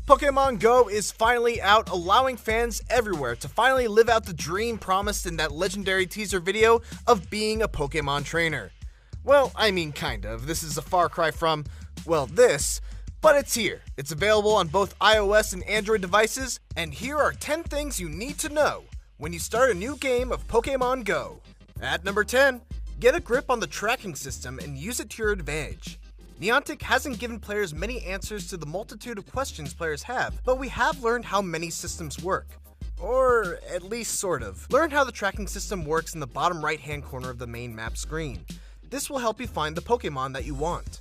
Pokemon Go is finally out, allowing fans everywhere to finally live out the dream promised in that legendary teaser video of being a Pokemon trainer. Well, I mean kind of. This is a far cry from, well, this, but it's here. It's available on both iOS and Android devices, and here are 10 things you need to know when you start a new game of Pokemon Go. At number 10, get a grip on the tracking system and use it to your advantage. Niantic hasn't given players many answers to the multitude of questions players have, but we have learned how many systems work. Or at least sort of. Learn how the tracking system works in the bottom right-hand corner of the main map screen. This will help you find the Pokemon that you want.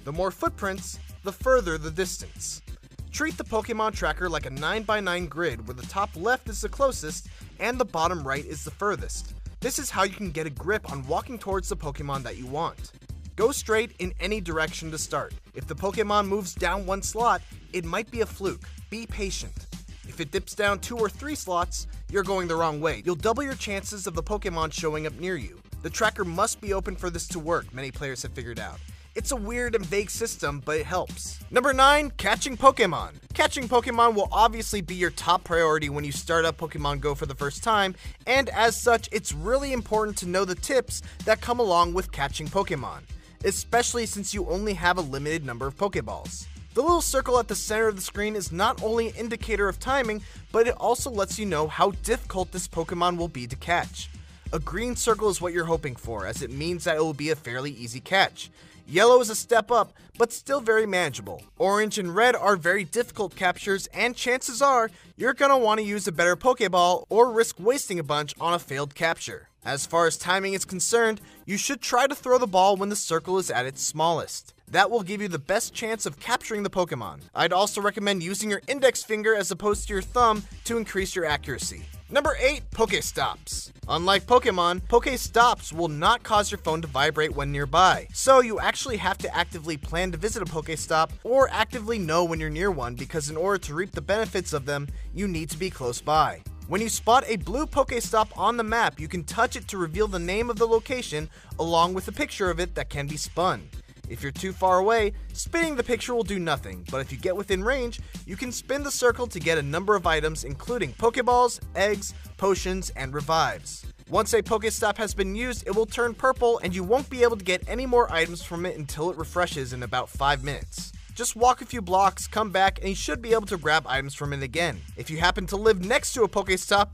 The more footprints, the further the distance. Treat the Pokemon tracker like a 9x9 grid where the top left is the closest and the bottom right is the furthest. This is how you can get a grip on walking towards the Pokemon that you want. Go straight in any direction to start. If the Pokemon moves down one slot, it might be a fluke. Be patient. If it dips down 2 or 3 slots, you're going the wrong way. You'll double your chances of the Pokemon showing up near you. The tracker must be open for this to work, many players have figured out. It's a weird and vague system, but it helps. Number 9, catching Pokemon. Catching Pokemon will obviously be your top priority when you start up Pokemon Go for the first time, and as such, it's really important to know the tips that come along with catching Pokemon, especially since you only have a limited number of Pokeballs. The little circle at the center of the screen is not only an indicator of timing, but it also lets you know how difficult this Pokemon will be to catch. A green circle is what you're hoping for, as it means that it will be a fairly easy catch. Yellow is a step up, but still very manageable. Orange and red are very difficult captures, and chances are you're gonna want to use a better Pokeball or risk wasting a bunch on a failed capture. As far as timing is concerned, you should try to throw the ball when the circle is at its smallest. That will give you the best chance of capturing the Pokemon. I'd also recommend using your index finger as opposed to your thumb to increase your accuracy. Number 8, Pokestops. Unlike Pokemon, Pokestops will not cause your phone to vibrate when nearby, so you actually have to actively plan to visit a Pokestop or actively know when you're near one, because in order to reap the benefits of them, you need to be close by. When you spot a blue Pokestop on the map, you can touch it to reveal the name of the location along with a picture of it that can be spun. If you're too far away, spinning the picture will do nothing, but if you get within range, you can spin the circle to get a number of items including Pokeballs, eggs, potions, and revives. Once a Pokestop has been used, it will turn purple and you won't be able to get any more items from it until it refreshes in about 5 minutes. Just walk a few blocks, come back, and you should be able to grab items from it again. If you happen to live next to a Pokestop,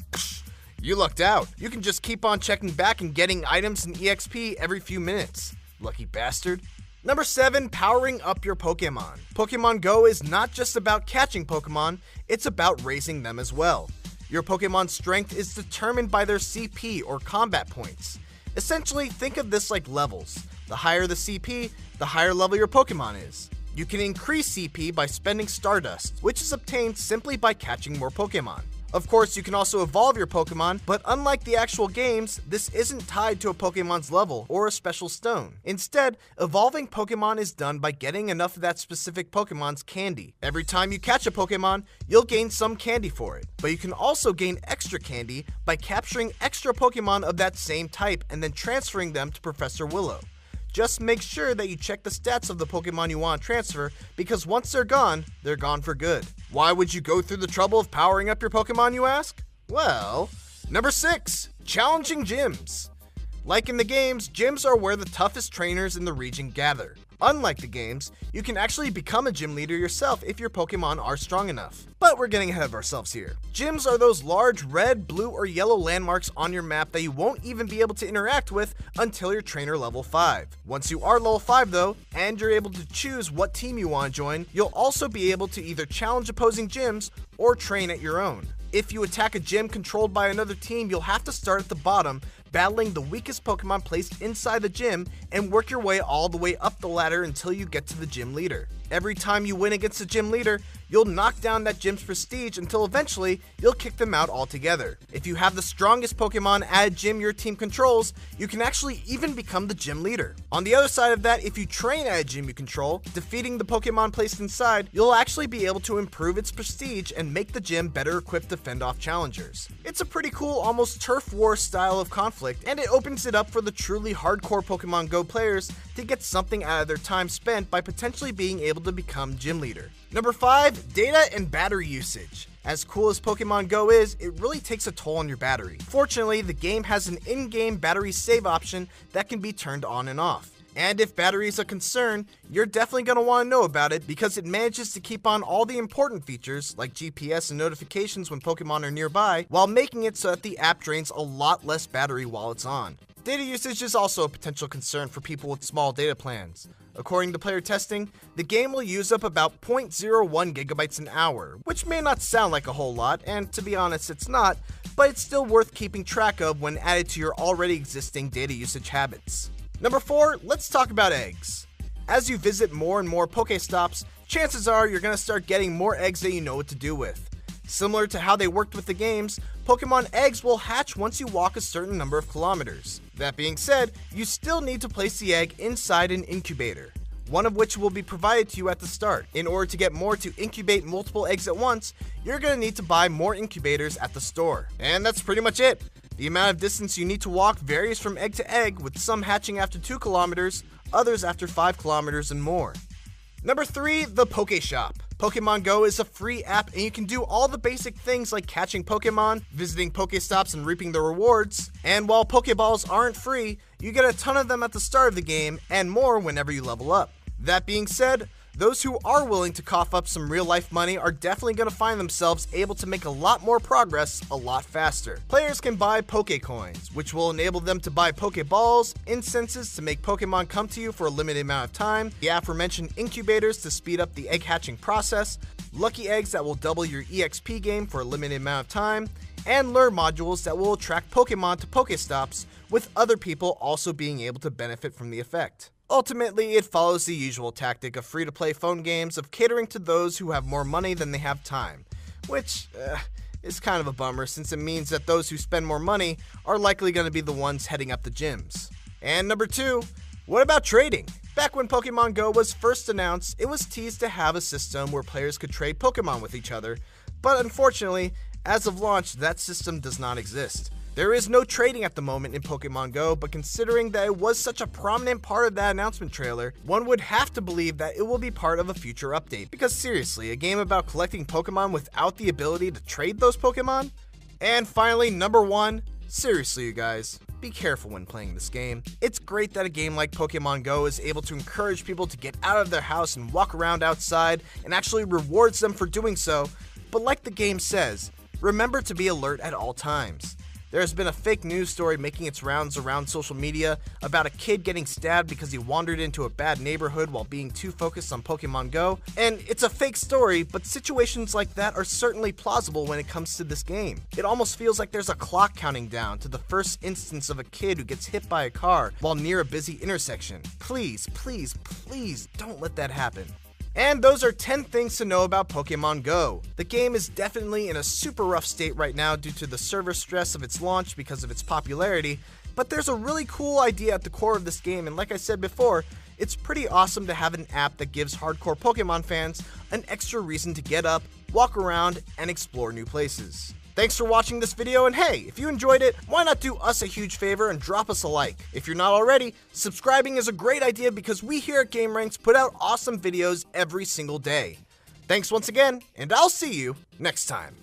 you lucked out. You can just keep on checking back and getting items and EXP every few minutes. Lucky bastard. Number 7, powering up your Pokemon. Pokemon Go is not just about catching Pokemon, it's about raising them as well. Your Pokemon's strength is determined by their CP or combat points. Essentially, think of this like levels. The higher the CP, the higher level your Pokemon is. You can increase CP by spending Stardust, which is obtained simply by catching more Pokemon. Of course, you can also evolve your Pokemon, but unlike the actual games, this isn't tied to a Pokemon's level or a special stone. Instead, evolving Pokemon is done by getting enough of that specific Pokemon's candy. Every time you catch a Pokemon, you'll gain some candy for it, but you can also gain extra candy by capturing extra Pokemon of that same type and then transferring them to Professor Willow. Just make sure that you check the stats of the Pokemon you want to transfer, because once they're gone for good. Why would you go through the trouble of powering up your Pokemon, you ask? Well, number 6, challenging gyms. Like in the games, gyms are where the toughest trainers in the region gather. Unlike the games, you can actually become a gym leader yourself if your Pokemon are strong enough. But we're getting ahead of ourselves here. Gyms are those large red, blue, or yellow landmarks on your map that you won't even be able to interact with until you're trainer level 5. Once you are level 5 though, and you're able to choose what team you want to join, you'll also be able to either challenge opposing gyms or train at your own. If you attack a gym controlled by another team, you'll have to start at the bottom, battling the weakest Pokemon placed inside the gym, and work your way all the way up the ladder until you get to the gym leader. Every time you win against the gym leader, you'll knock down that gym's prestige until eventually you'll kick them out altogether. If you have the strongest Pokemon at a gym your team controls, you can actually even become the gym leader. On the other side of that, if you train at a gym you control, defeating the Pokemon placed inside, you'll actually be able to improve its prestige and make the gym better equipped to fend off challengers. It's a pretty cool, almost turf war style of conflict conflict, and it opens it up for the truly hardcore Pokemon Go players to get something out of their time spent by potentially being able to become gym leader. Number 5, data and battery usage. As cool as Pokemon Go is, it really takes a toll on your battery. Fortunately, the game has an in-game battery save option that can be turned on and off. And if battery is a concern, you're definitely going to want to know about it because it manages to keep on all the important features like GPS and notifications when Pokemon are nearby, while making it so that the app drains a lot less battery while it's on. Data usage is also a potential concern for people with small data plans. According to player testing, the game will use up about 0.01 gigabytes an hour, which may not sound like a whole lot, and to be honest it's not, but it's still worth keeping track of when added to your already existing data usage habits. Number 4, let's talk about eggs. As you visit more and more Pokestops, chances are you're going to start getting more eggs that you know what to do with. Similar to how they worked with the games, Pokemon eggs will hatch once you walk a certain number of kilometers. That being said, you still need to place the egg inside an incubator, one of which will be provided to you at the start. In order to get more to incubate multiple eggs at once, you're going to need to buy more incubators at the store. And that's pretty much it. The amount of distance you need to walk varies from egg to egg, with some hatching after 2 kilometers, others after 5 kilometers and more. Number 3, the Pokeshop. Pokemon Go is a free app and you can do all the basic things like catching Pokemon, visiting Pokestops and reaping the rewards. And while Pokeballs aren't free, you get a ton of them at the start of the game and more whenever you level up. That being said, those who are willing to cough up some real-life money are definitely going to find themselves able to make a lot more progress a lot faster. Players can buy Pokecoins, which will enable them to buy Pokeballs, incenses to make Pokemon come to you for a limited amount of time, the aforementioned incubators to speed up the egg hatching process, lucky eggs that will double your EXP game for a limited amount of time, and lure modules that will attract Pokemon to Pokestops, with other people also being able to benefit from the effect. Ultimately, it follows the usual tactic of free-to-play phone games of catering to those who have more money than they have time, which is kind of a bummer since it means that those who spend more money are likely going to be the ones heading up the gyms. And number 2, what about trading? Back when Pokemon Go was first announced, it was teased to have a system where players could trade Pokemon with each other, but unfortunately, as of launch, that system does not exist. There is no trading at the moment in Pokemon Go, but considering that it was such a prominent part of that announcement trailer, one would have to believe that it will be part of a future update. Because seriously, a game about collecting Pokemon without the ability to trade those Pokemon? And finally, number 1, seriously you guys, be careful when playing this game. It's great that a game like Pokemon Go is able to encourage people to get out of their house and walk around outside and actually rewards them for doing so, but like the game says, remember to be alert at all times. There has been a fake news story making its rounds around social media about a kid getting stabbed because he wandered into a bad neighborhood while being too focused on Pokemon Go. And it's a fake story, but situations like that are certainly plausible when it comes to this game. It almost feels like there's a clock counting down to the first instance of a kid who gets hit by a car while near a busy intersection. Please, please, please don't let that happen. And those are 10 things to know about Pokemon Go. The game is definitely in a super rough state right now due to the server stress of its launch because of its popularity, but there's a really cool idea at the core of this game, and like I said before, it's pretty awesome to have an app that gives hardcore Pokemon fans an extra reason to get up, walk around, and explore new places. Thanks for watching this video, and hey, if you enjoyed it, why not do us a huge favor and drop us a like? If you're not already, subscribing is a great idea because we here at GameRanx put out awesome videos every single day. Thanks once again, and I'll see you next time.